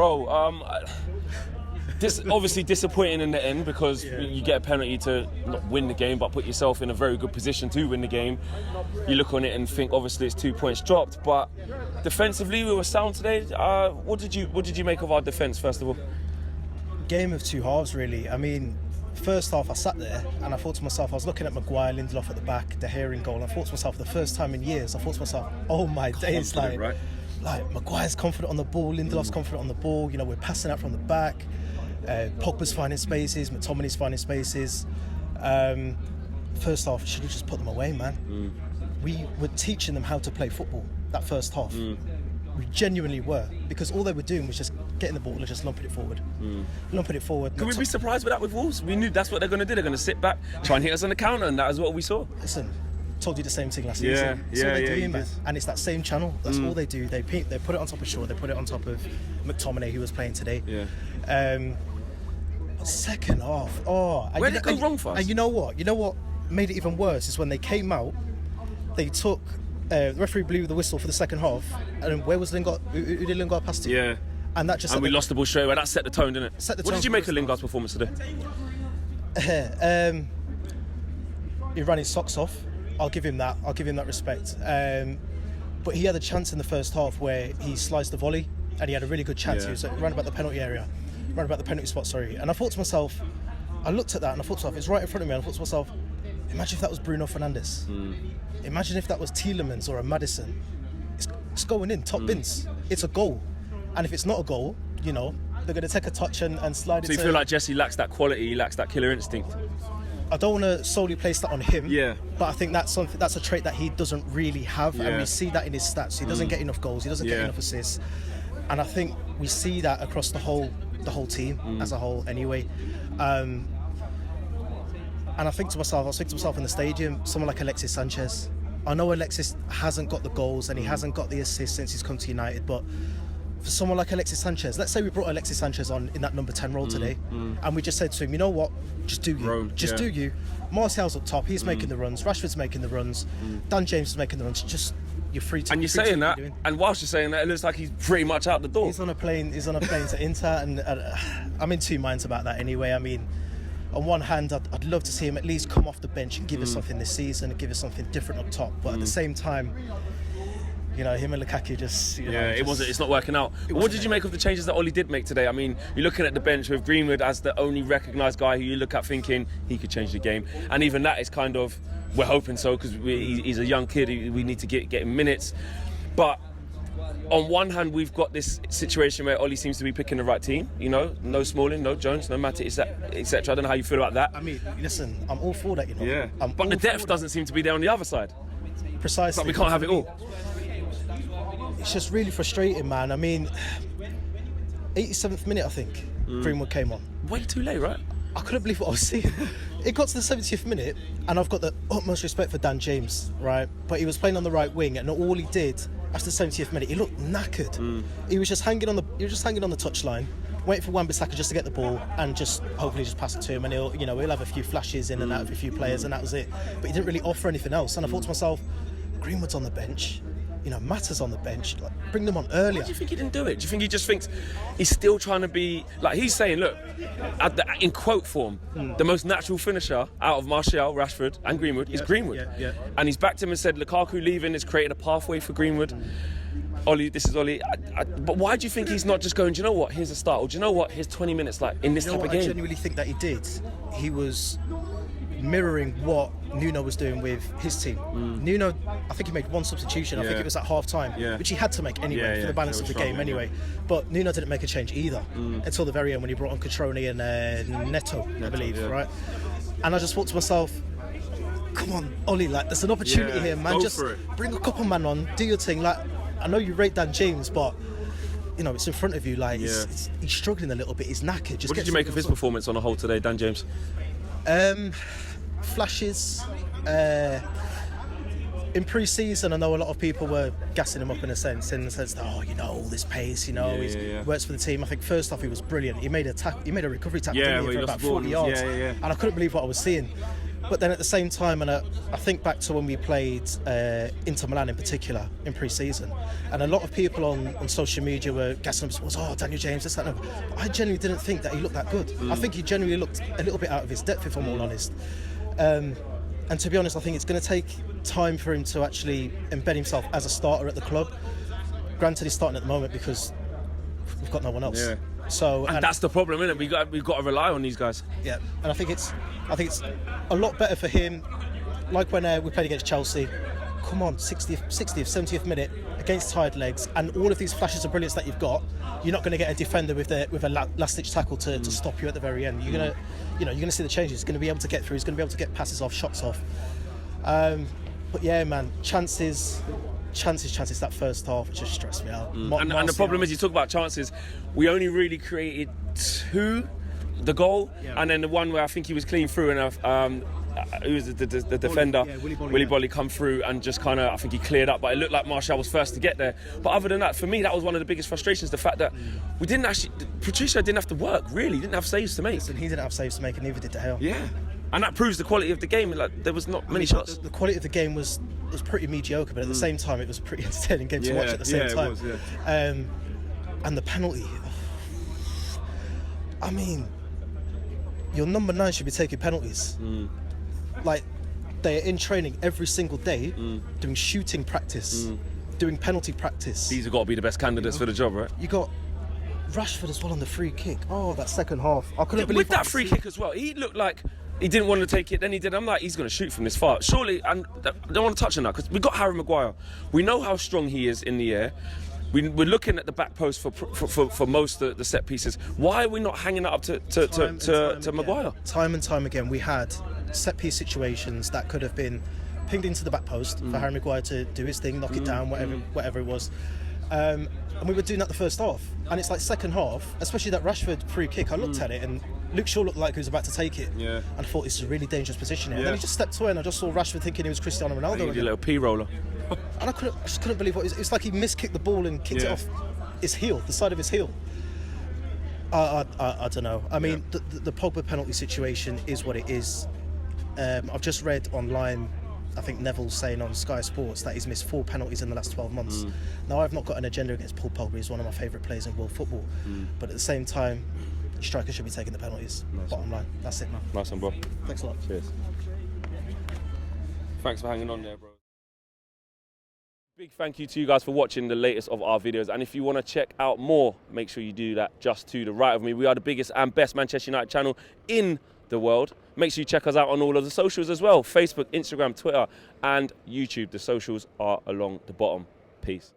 Bro, obviously disappointing in the end because you get a penalty to not win the game but put yourself in a very good position to win the game. You look on it and think obviously it's 2 points dropped, but defensively we were sound today. What did you make of our defence first of all? Game of two halves really. I mean, first half I sat there and I thought to myself, I was looking at Maguire, Lindelof at the back, De Gea in goal, and I thought to myself, for the first time in years, I thought to myself, oh my days, like Maguire's confident on the ball, Lindelof's confident on the ball, you know, we're passing out from the back. Pogba's finding spaces, McTominay's finding spaces. First half, should have just put them away, man. We were teaching them how to play football that first half. We genuinely were, because all they were doing was just getting the ball and just lumping it forward. Lumping it forward. Could we be surprised with that with Wolves? We knew that's what they're going to do. They're going to sit back, try and hit us on the counter, and that is what we saw. Listen, told you the same thing last season. That's all they do, man. And it's that same channel. That's all they do. They put it on top of Shaw. They put it on top of McTominay, who was playing today. Second half, where did it go wrong for us? And you know what? You know what made it even worse is when they came out. They took the referee blew the whistle for the second half, and where was Lingard? Who did Lingard pass to? Yeah, and that just we lost the ball straight away. That set the tone, didn't it? What did you make of Lingard's performance today? He ran his socks off. I'll give him that. I'll give him that respect. But he had a chance in the first half where he sliced the volley, and he had a really good chance. He was around about the penalty area. Right about the penalty spot, sorry. And I thought to myself, I looked at that and I thought to myself, it's right in front of me, and I thought to myself, imagine if that was Bruno Fernandes. Imagine if that was Tielemans or a Maddison. It's going in, top bins. It's a goal. And if it's not a goal, you know, they're going to take a touch and slide it. So you feel like Jesse lacks that quality, he lacks that killer instinct? I don't want to solely place that on him, but I think that's a trait that he doesn't really have, and we see that in his stats. He doesn't get enough goals, he doesn't get enough assists. And I think we see that across the whole team as a whole anyway. And I think to myself, I was thinking to myself in the stadium, someone like Alexis Sanchez. I know Alexis hasn't got the goals and he hasn't got the assists since he's come to United, but for someone like Alexis Sanchez, let's say we brought Alexis Sanchez on in that number 10 role today, and we just said to him, you know what, just do you. Do you. Martial's up top, he's making the runs, Rashford's making the runs, Dan James is making the runs, just you're free to. And you're saying that, and whilst you're saying that, it looks like he's pretty much out the door. He's on a plane to Inter, and I'm in two minds about that anyway. I mean, on one hand, I'd love to see him at least come off the bench and give us something this season, and give us something different up top. But at the same time, you know, him and Lukaku just... It's not working out. What did you make of the changes that Ollie did make today? I mean, you're looking at the bench with Greenwood as the only recognised guy who you look at thinking he could change the game. And even that is kind of... We're hoping so, because he's a young kid. We need to get him minutes. But on one hand, we've got this situation where Ollie seems to be picking the right team. You know, no Smalling, no Jones, no Matip, etc. I don't know how you feel about that. I mean, listen, I'm all for that, you know. Yeah. But the depth doesn't seem to be there on the other side. Precisely. But we can't have it all. It's just really frustrating, man. I mean, 87th minute, I think, Greenwood came on. Way too late, right? I couldn't believe what I was seeing. It got to the 70th minute, and I've got the utmost respect for Dan James, right? But he was playing on the right wing, and all he did after the 70th minute, he looked knackered. He was just hanging on the touchline, waiting for Wan-Bissaka just to get the ball and just hopefully just pass it to him, and he'll have a few flashes in and out of a few players, and that was it. But he didn't really offer anything else. And I thought to myself, Greenwood's on the bench. You know, Mata's on the bench. Like, bring them on earlier. Why do you think he didn't do it? Do you think he just thinks he's still trying to be like he's saying? Look, in quote form, the most natural finisher out of Martial, Rashford, and Greenwood is Greenwood. And he's backed him and said Lukaku leaving has created a pathway for Greenwood. Ollie, this is Ollie. But why do you think he's not just going? Do you know what? Here's a start. Or do you know what? Here's 20 minutes like in this type of game. I genuinely think that he did. He was mirroring what Nuno was doing with his team. Nuno, I think he made one substitution. I think it was at half time, which he had to make anyway for the balance of the game anyway. But Nuno didn't make a change either until the very end when he brought on Catroni and Neto, I believe, right? And I just thought to myself, come on, Ollie, like there's an opportunity here, man. Just bring a couple man on, do your thing. Like, I know you rate Dan James, but you know, it's in front of you. Like he's struggling a little bit. He's knackered. What did you make of his performance on the whole today, Dan James? Flashes. In pre-season, I know a lot of people were gassing him up in the sense that, oh, you know, all this pace, you know, he works for the team. I think first off he was brilliant. He made a recovery tackle for about 40 yards, and I couldn't believe what I was seeing. But then at the same time, and I think back to when we played Inter Milan in particular in pre-season, and a lot of people on social media were gassing up, oh, Daniel James, this, that, and that. But I genuinely didn't think that he looked that good. I think he genuinely looked a little bit out of his depth, if I'm all honest. And to be honest, I think it's going to take time for him to actually embed himself as a starter at the club. Granted, he's starting at the moment because we've got no one else. Yeah. So and that's the problem, isn't it? We've got to rely on these guys. Yeah, and I think it's a lot better for him. Like when we played against Chelsea, come on, 60th, 70th minute against tired legs, and all of these flashes of brilliance that you've got, you're not going to get a defender with a last-ditch tackle to stop you at the very end. You're gonna see the changes. He's going to be able to get through. He's going to be able to get passes off, shots off. But yeah, man, chances. That first half just stressed me out. And the problem is, you talk about chances. We only really created 2, the goal, and then the one where I think he was clean through, and who was the defender, Willy Bolly come through and just kind of, I think he cleared up, but it looked like Martial was first to get there. But other than that, for me, that was one of the biggest frustrations, the fact that we didn't actually, Patricio didn't have to work, really. He didn't have saves to make. Listen, he didn't have saves to make, and neither did De Gea. Yeah. And that proves the quality of the game. Like, there was not many shots. The quality of the game was pretty mediocre, but at the same time, it was a pretty entertaining game to watch at the same time. It was, and the penalty. I mean, your number 9 should be taking penalties. Like, they are in training every single day, doing shooting practice, doing penalty practice. These have got to be the best candidates for the job, right? You got Rashford as well on the free kick. Oh, that second half. I couldn't believe with that free kick as well. He looked like he didn't want to take it, then he did. I'm like, he's going to shoot from this far. Surely, and I don't want to touch on that because we've got Harry Maguire. We know how strong he is in the air. We're looking at the back post for most of the set pieces. Why are we not hanging it up to Maguire? Time and time again, we had set piece situations that could have been pinged into the back post for Harry Maguire to do his thing, knock it down, whatever it was. And we were doing that the first half. And it's like second half, especially that Rashford free kick, I looked at it and Luke Shaw looked like he was about to take it. Yeah. And I thought, this is a really dangerous position here. And then he just stepped away and I just saw Rashford thinking he was Cristiano Ronaldo. He did a little P-roller. And I just couldn't believe what it was. It's like he miskicked the ball and kicked it off his heel, the side of his heel. I don't know. I mean, the Pogba penalty situation is what it is. I've just read online, I think Neville's saying on Sky Sports that he's missed 4 penalties in the last 12 months. Now, I've not got an agenda against Paul Pogba. He's one of my favourite players in world football. But at the same time, strikers should be taking the penalties. Bottom line. That's it, man. Nice one, bro. Thanks a lot. Cheers. Thanks for hanging on there, bro. Big thank you to you guys for watching the latest of our videos. And if you want to check out more, make sure you do that just to the right of me. We are the biggest and best Manchester United channel in the world. Make sure you check us out on all of the socials as well. Facebook, Instagram, Twitter, and YouTube. The socials are along the bottom. Peace.